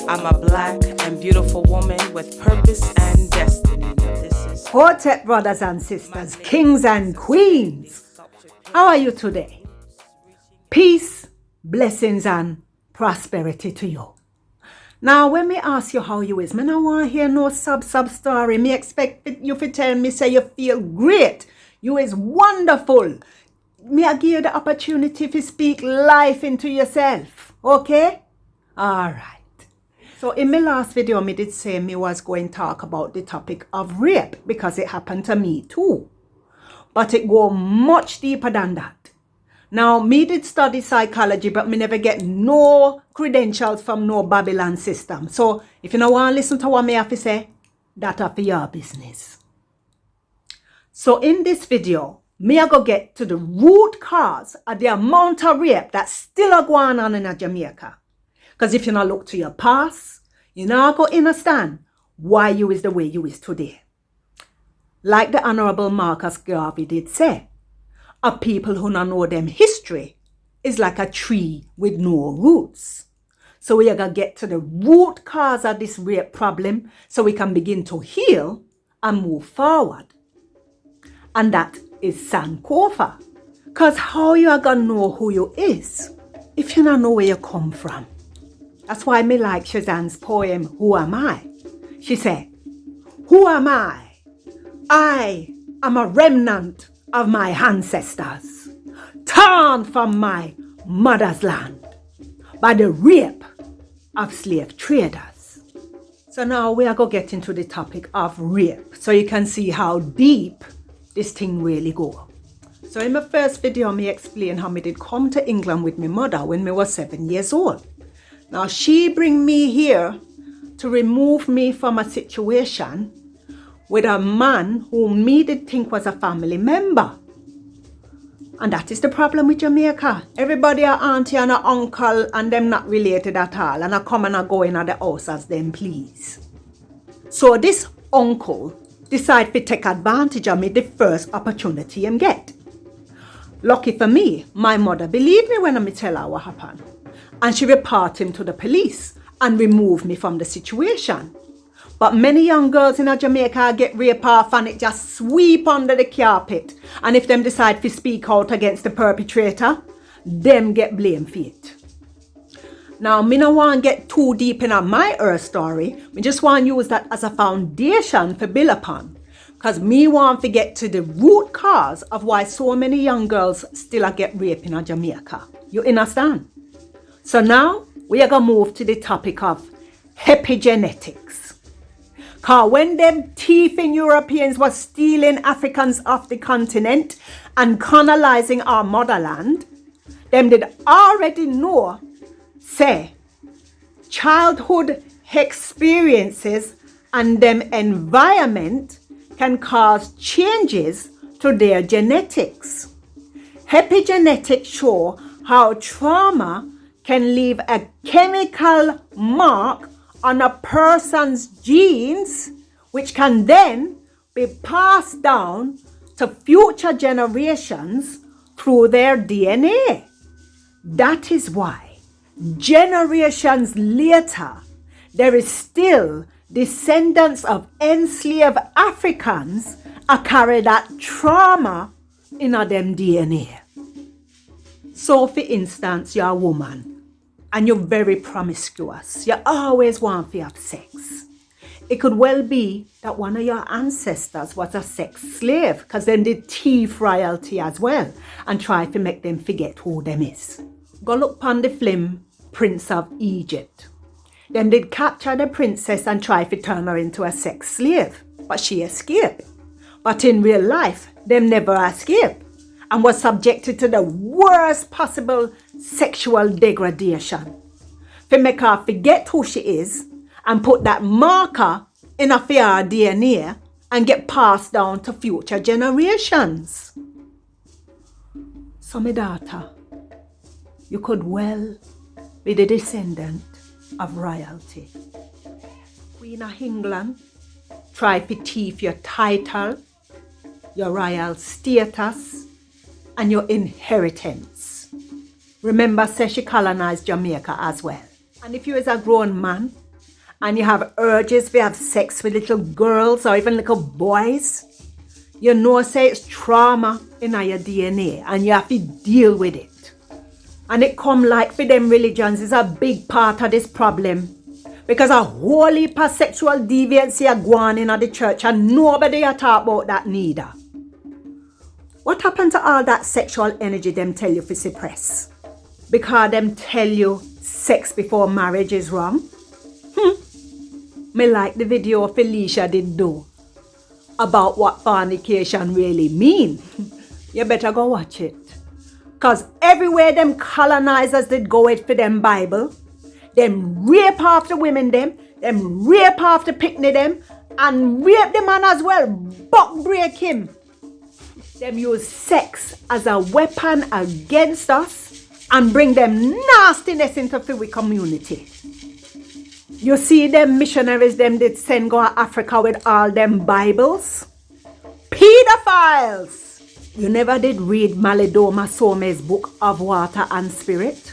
I'm a black and beautiful woman with purpose and destiny. This is Quartet brothers and sisters, kings and queens. How are you today? Peace, blessings and prosperity to you. Now, when me ask you how you is, me no want hear no sub story. Me expect you to tell me say you feel great. You is wonderful. Me I give you the opportunity to speak life into yourself. Okay? Alright. So in my last video, me did say me was going to talk about the topic of rape because it happened to me too. But it go much deeper than that. Now, me did study psychology, but me never get no credentials from no Babylon system. So if you don't want to listen to what me have to say, that's for your business. So in this video, me I go get to the root cause of the amount of rape that's still going on in Jamaica. Because if you not look to your past, you not go understand why you is the way you is today. Like the Honorable Marcus Garvey did say, a people who not know them history is like a tree with no roots. So we are going to get to the root cause of this rape problem so we can begin to heal and move forward. And that is Sankofa. Because how you are going to know who you is if you don't know where you come from? That's why me like Cezanne's poem, Who Am I? She said, who am I? I am a remnant of my ancestors, torn from my mother's land by the rape of slave traders. So now we are going to get into the topic of rape so you can see how deep this thing really goes. So in my first video, me explain how me did come to England with my mother when me was 7 years old. Now she bring me here to remove me from a situation with a man whom me did think was a family member. And that is the problem with Jamaica. Everybody are auntie and a uncle and them not related at all and a come and a go in at the house as them please. So this uncle decide to take advantage of me the first opportunity him get. Lucky for me, my mother believed me when I tell her what happened. And she report him to the police and remove me from the situation. But many young girls in Jamaica get raped off and it just sweep under the carpet. And if them decide to speak out against the perpetrator, them get blamed for it. Now, me no want to get too deep in my earth story. Me just want to use that as a foundation for build upon. Because me want to get to the root cause of why so many young girls still get raped in Jamaica. You understand? So now, we are going to move to the topic of epigenetics. Because when them thieving Europeans was stealing Africans off the continent and colonizing our motherland, them did already know, say, childhood experiences and them environment can cause changes to their genetics. Epigenetics show how trauma can leave a chemical mark on a person's genes, which can then be passed down to future generations through their DNA. That is why generations later, there is still descendants of enslaved Africans are carry that trauma in them DNA. So for instance, you're a woman and you're very promiscuous. You always want to have sex. It could well be that one of your ancestors was a sex slave because then they thief royalty as well and try to make them forget who them is. Go look upon the film Prince of Egypt. Them did capture the princess and try to turn her into a sex slave, but she escaped. But in real life, them never escaped and was subjected to the worst possible sexual degradation. To make her forget who she is and put that marker in her DNA and get passed down to future generations. So my daughter, you could well be the descendant of royalty. Queen of England tried to thief your title, your royal status, and your inheritance. Remember, say she colonized Jamaica as well. And if you is a grown man and you have urges to have sex with little girls or even little boys, you know say it's trauma in your DNA and you have to deal with it. And it come like for them religions is a big part of this problem. Because a whole heap of sexual deviancy are going in at the church and nobody a talk about that neither. What happened to all that sexual energy them tell you to suppress? Because them tell you sex before marriage is wrong? Me like the video Felicia did do about what fornication really mean. You better go watch it. Because everywhere them colonizers did go it for them Bible, them rape off the women them rape off the picnic them, and rape the man as well, buck break him. Them use sex as a weapon against us and bring them nastiness into the community. You see them missionaries them did send go to Africa with all them Bibles? Pedophiles! You never did read Malidoma Some's book of Water and Spirit?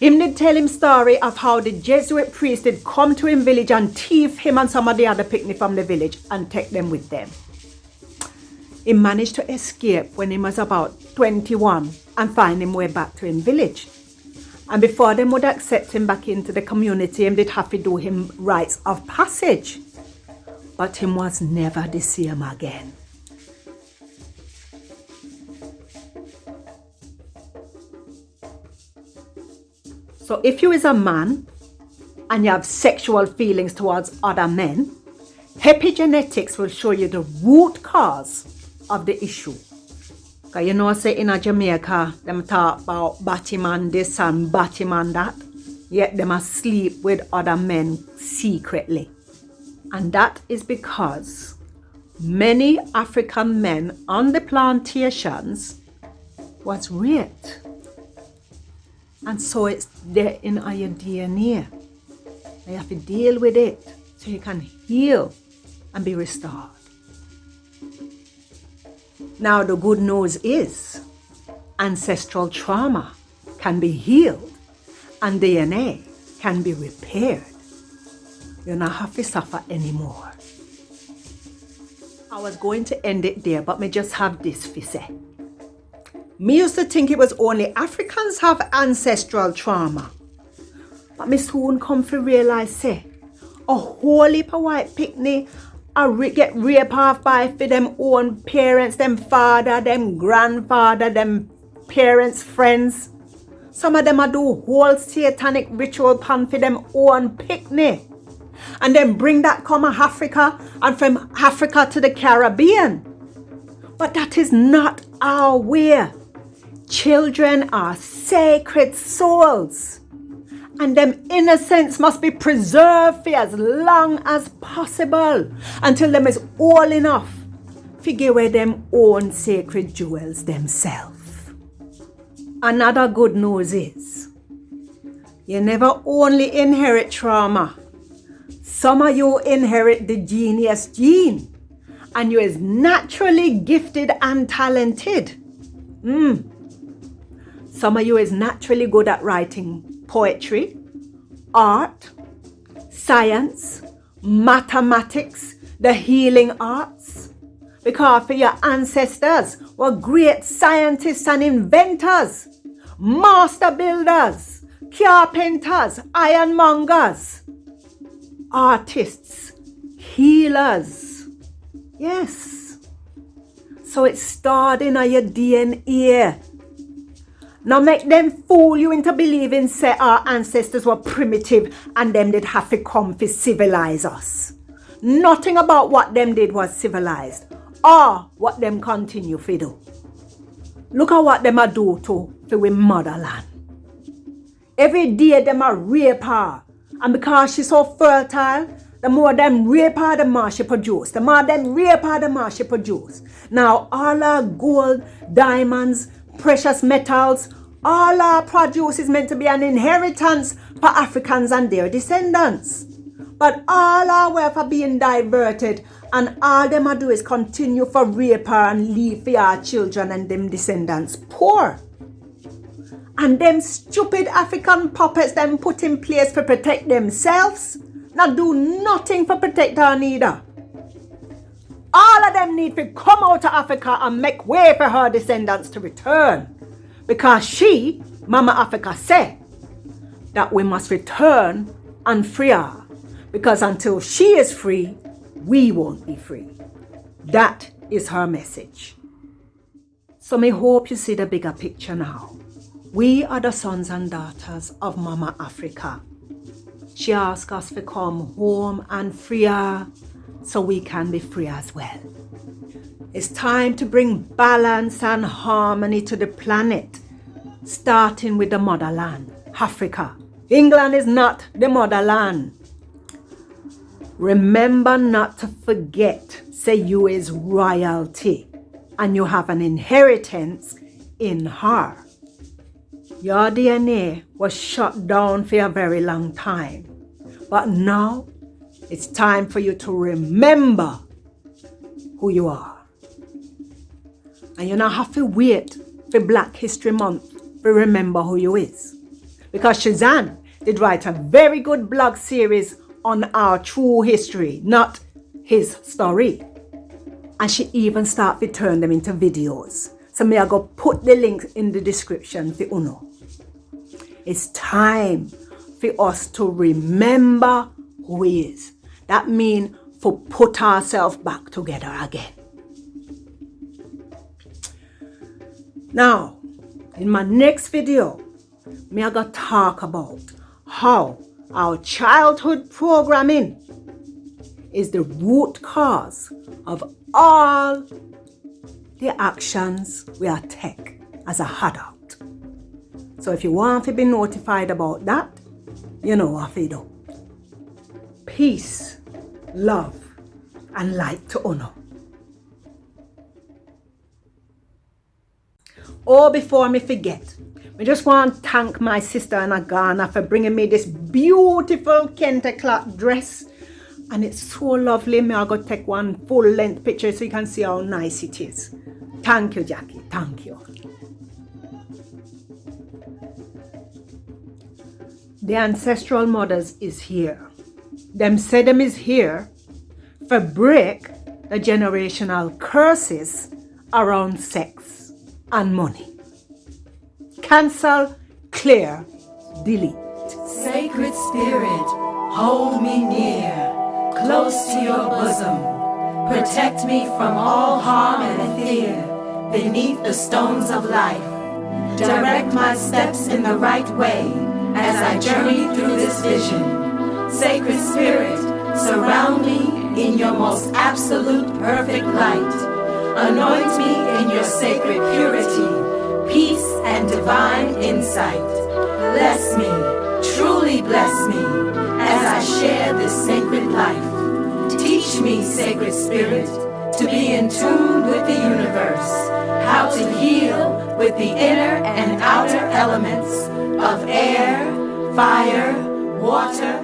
Him did tell him story of how the Jesuit priest did come to him village and thief him and some of the other picnic from the village and take them with them. He managed to escape when he was about 21 and find him way back to him village. And before them would accept him back into the community, him did have to do him rites of passage. But him was never the same again. So if you is a man and you have sexual feelings towards other men, epigenetics will show you the root cause of the issue. Because you know, say in Jamaica, them talk about Batman this and Batman that, yet them asleep with other men secretly. And that is because many African men on the plantations was raped. And so it's there in your DNA. You have to deal with it so you can heal and be restored. Now the good news is ancestral trauma can be healed and DNA can be repaired. You don't have to suffer anymore. I was going to end it there, but me just have this to say. Me used to think it was only Africans have ancestral trauma. But me soon come to realize, say, a whole heap of white picnic get raped off by for them own parents, them father, them grandfather, them parents' friends. Some of them a do whole satanic ritual pan for them own picnic. And then bring that come to Africa and from Africa to the Caribbean. But that is not our way. Children are sacred souls. And them innocence must be preserved for as long as possible until them is old enough to give away them own sacred jewels themselves. Another good news is you never only inherit trauma. Some of you inherit the genius gene and you is naturally gifted and talented. Some of you is naturally good at writing poetry, art, science, mathematics, the healing arts. Because for your ancestors were great scientists and inventors, master builders, carpenters, ironmongers, artists, healers. Yes. So it's stored in your DNA. Now make them fool you into believing say our ancestors were primitive and them did have to come to civilize us. Nothing about what them did was civilized or what them continue to do. Look at what them a do to we motherland. Every day them a rape her, and because she's so fertile, the more them rape her, the more she produce. The more them rape her, the more she produce. Now all our gold, diamonds, precious metals, all our produce is meant to be an inheritance for Africans and their descendants. But all our wealth are being diverted and all them a do is continue for rape her and leave for our children and them descendants poor. And them stupid African puppets them put in place to protect themselves, not do nothing for protect her neither. All of them need to come out of Africa and make way for her descendants to return. Because she, Mama Africa, said that we must return and free her. Because until she is free, we won't be free. That is her message. So me hope you see the bigger picture now. We are the sons and daughters of Mama Africa. She asked us to come home and free her so we can be free as well. It's time to bring balance and harmony to the planet, starting with the motherland, Africa. England is not the motherland. Remember not to forget, say you is royalty and you have an inheritance in her. Your DNA was shut down for a very long time. But now, it's time for you to remember who you are. And you don't have to wait for Black History Month to remember who you is. Because Cezanne did write a very good blog series on our true history, not his story. And she even started to turn them into videos. So may I go put the link in the description for Uno. It's time for us to remember who he is. That means for put ourselves back together again. Now, in my next video, me I gonna talk about how our childhood programming is the root cause of all the actions we take as a adult. So if you want to be notified about that, you know what to do. Peace, love, and light to honor. Oh, before me forget, I just want to thank my sister in Ghana for bringing me this beautiful kente cloth dress. And it's so lovely. Me I go take one full length picture so you can see how nice it is. Thank you, Jackie. Thank you. The Ancestral Mothers is here. Them say them is here for break the generational curses around sex and money. Cancel, clear, delete. Sacred Spirit, hold me near, close to your bosom. Protect me from all harm and fear beneath the stones of life. Direct my steps in the right way as I journey through this vision. Sacred Spirit, surround me in your most absolute perfect light. Anoint me in your sacred purity, peace and divine insight. Bless me, truly bless me, as I share this sacred life. Teach me, Sacred Spirit, to be in tune with the universe, how to heal with the inner and outer elements of air, fire, water,